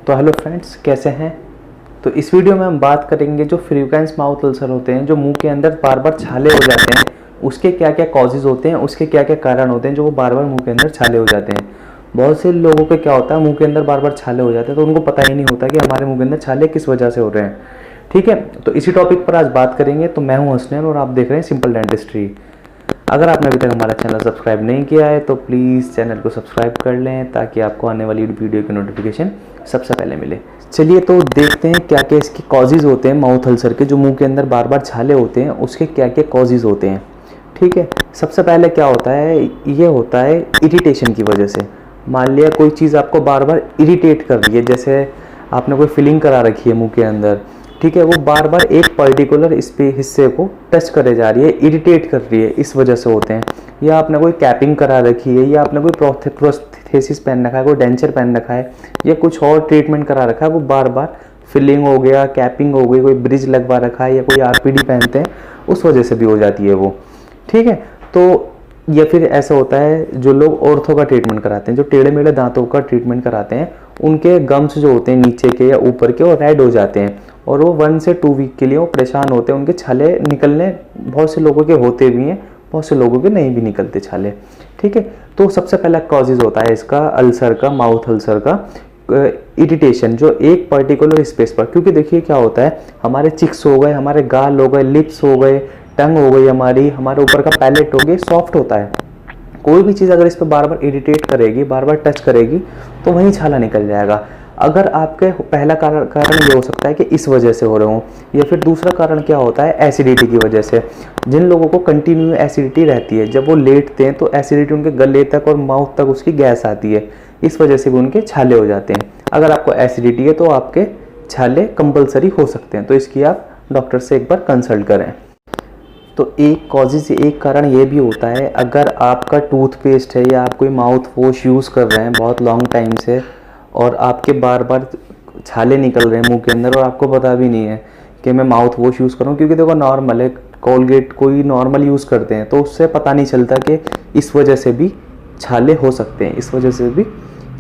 तो hello friends, कैसे हैं। तो इस वीडियो में हम बात करेंगे जो फ्रीक्वेंस माउथ अल्सर होते हैं, जो मुंह के अंदर बार बार छाले हो जाते हैं, उसके क्या क्या कॉजेज़ होते हैं, उसके क्या क्या कारण होते हैं जो वो बार बार मुंह के अंदर छाले हो जाते हैं। बहुत से लोगों को क्या होता है, मुंह के अंदर बार बार छाले हो जाते हैं तो उनको पता ही नहीं होता कि हमारे मुंह के अंदर छाले किस वजह से हो रहे हैं। ठीक है, तो इसी टॉपिक पर आज बात करेंगे। तो मैं हूं हसनैन और आप देख रहे हैं सिंपल डेंटिस्ट्री। अगर आपने अभी तक हमारा चैनल सब्सक्राइब नहीं किया है तो प्लीज़ चैनल को सब्सक्राइब कर लें ताकि आपको आने वाली वीडियो की नोटिफिकेशन सबसे पहले मिले। चलिए तो देखते हैं क्या क्या इसके कॉजेज़ होते हैं माउथ अल्सर के, जो मुंह के अंदर बार बार छाले होते हैं उसके क्या क्या कॉजेज़ होते हैं। ठीक है, सबसे पहले क्या होता है, ये होता है इरिटेशन की वजह से। मान लिया कोई चीज़ आपको बार बार इरिटेट कर रही है, जैसे आपने कोई फिलिंग करा रखी है मुंह के अंदर, ठीक है, वो बार बार एक पर्टिकुलर इस पे हिस्से को टच करे जा रही है, इरिटेट कर रही है, इस वजह से होते हैं। या आपने कोई कैपिंग करा रखी है, या आपने कोई प्रोस्थेसिस पहन रखा है, कोई डेंचर पहन रखा है, या कुछ और ट्रीटमेंट करा रखा है, वो बार बार फिलिंग हो गया, कैपिंग हो गई, कोई ब्रिज लगवा रखा है, या कोई आरपीडी पहनते हैं, उस वजह से भी हो जाती है वो। ठीक है, तो या फिर ऐसा होता है जो लोग ऑर्थो का ट्रीटमेंट कराते हैं, जो टेढ़े मेढ़े दांतों का ट्रीटमेंट कराते हैं, उनके गम्स जो होते हैं नीचे के या ऊपर के, वो रेड हो जाते हैं और वो 1 से 2 वीक के लिए वो परेशान होते हैं। उनके छाले निकलने बहुत से लोगों के होते भी हैं, बहुत से लोगों के नहीं भी निकलते छाले। ठीक है, तो सबसे पहला कॉजेज होता है इसका अल्सर का, माउथ अल्सर का, इरिटेशन, जो एक पर्टिकुलर स्पेस पर। क्योंकि देखिए क्या होता है, हमारे चिक्स हो गए, हमारे गाल हो गए, लिप्स हो गए, टंग हो गई, हमारे ऊपर का पैलेट हो गया, सॉफ्ट होता है। कोई भी चीज़ अगर इस पर बार बार इरिटेट करेगी, बार बार टच करेगी, तो वहीं छाला निकल जाएगा। अगर आपके पहला कारण ये हो सकता है कि इस वजह से हो रहे हो, या फिर दूसरा कारण क्या होता है, एसिडिटी की वजह से। जिन लोगों को कंटिन्यू एसिडिटी रहती है, जब वो लेटते हैं तो एसिडिटी उनके गले तक और माउथ तक उसकी गैस आती है, इस वजह से भी उनके छाले हो जाते हैं। अगर आपको एसिडिटी है तो आपके छाले कंपलसरी हो सकते हैं, तो इसकी आप डॉक्टर से एक बार कंसल्ट करें। तो एक कारण ये भी होता है, अगर आपका टूथपेस्ट है या आप कोई माउथ वॉश यूज़ कर रहे हैं बहुत लॉन्ग टाइम से और आपके बार बार छाले निकल रहे हैं मुंह के अंदर और आपको पता भी नहीं है कि मैं माउथ वॉश यूज़ करूँ, क्योंकि देखो नॉर्मल है, कोलगेट कोई नॉर्मल यूज़ करते हैं तो उससे पता नहीं चलता कि इस वजह से भी छाले हो सकते हैं, इस वजह से भी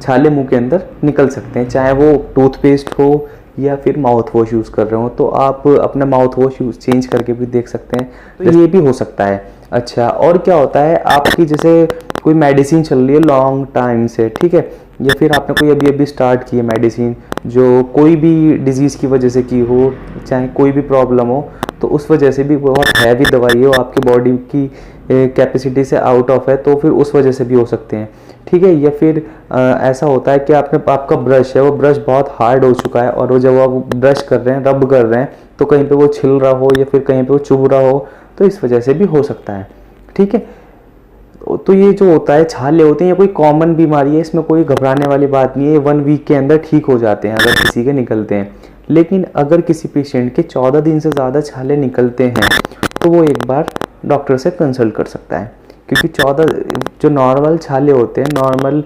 छाले मुंह के अंदर निकल सकते हैं, चाहे वो टूथपेस्ट हो या फिर माउथ वॉश यूज़ कर रहे हो। तो आप अपना माउथ वॉश चेंज करके भी देख सकते हैं, तो ये भी हो सकता है। अच्छा, और क्या होता है, आपकी जैसे कोई मेडिसिन चल रही है लॉन्ग टाइम से, ठीक है, या फिर आपने कोई अभी अभी स्टार्ट की है मेडिसिन, जो कोई भी डिजीज़ की वजह से की हो, चाहे कोई भी प्रॉब्लम हो, तो उस वजह से भी बहुत हैवी दवाई हो, आपकी बॉडी की कैपेसिटी से आउट ऑफ है, तो फिर उस वजह से भी हो सकते हैं। ठीक है, या फिर ऐसा होता है कि आपका ब्रश है, वो ब्रश बहुत हार्ड हो चुका है और वो जब आप ब्रश कर रहे हैं, रब कर रहे हैं, तो कहीं पे वो छिल रहा हो या फिर कहीं पे वो चुभ रहा हो, तो इस वजह से भी हो सकता है। ठीक है, तो ये जो होता है, छाले होते हैं, ये कोई कॉमन बीमारी है, इसमें कोई घबराने वाली बात नहीं है। 1 वीक के अंदर ठीक हो जाते हैं अगर किसी के निकलते हैं। लेकिन अगर किसी पेशेंट के 14 दिन से ज़्यादा छाले निकलते हैं तो वो एक बार डॉक्टर से कंसल्ट कर सकता है, क्योंकि 14 जो नॉर्मल छाले होते हैं,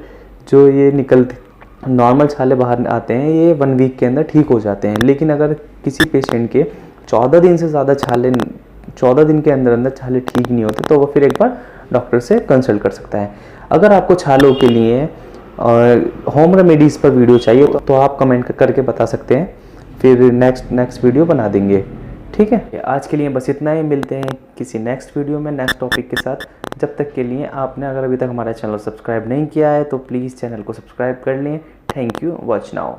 जो ये निकलते नॉर्मल छाले बाहर आते हैं, ये 1 वीक के अंदर ठीक हो जाते हैं। लेकिन अगर किसी पेशेंट के 14 दिन से ज़्यादा 14 दिन के अंदर अंदर छाले ठीक नहीं होते, तो वो फिर एक बार डॉक्टर से कंसल्ट कर सकता है। अगर आपको छालों के लिए होम रेमेडीज़ पर वीडियो चाहिए तो आप कमेंट करके बता सकते हैं, फिर नेक्स्ट वीडियो बना देंगे। ठीक है, आज के लिए बस इतना ही, मिलते हैं किसी नेक्स्ट वीडियो में नेक्स्ट टॉपिक के साथ। जब तक के लिए आपने अगर अभी तक हमारा चैनल सब्सक्राइब नहीं किया है तो प्लीज़ चैनल को सब्सक्राइब कर लें। Thank you, watch now.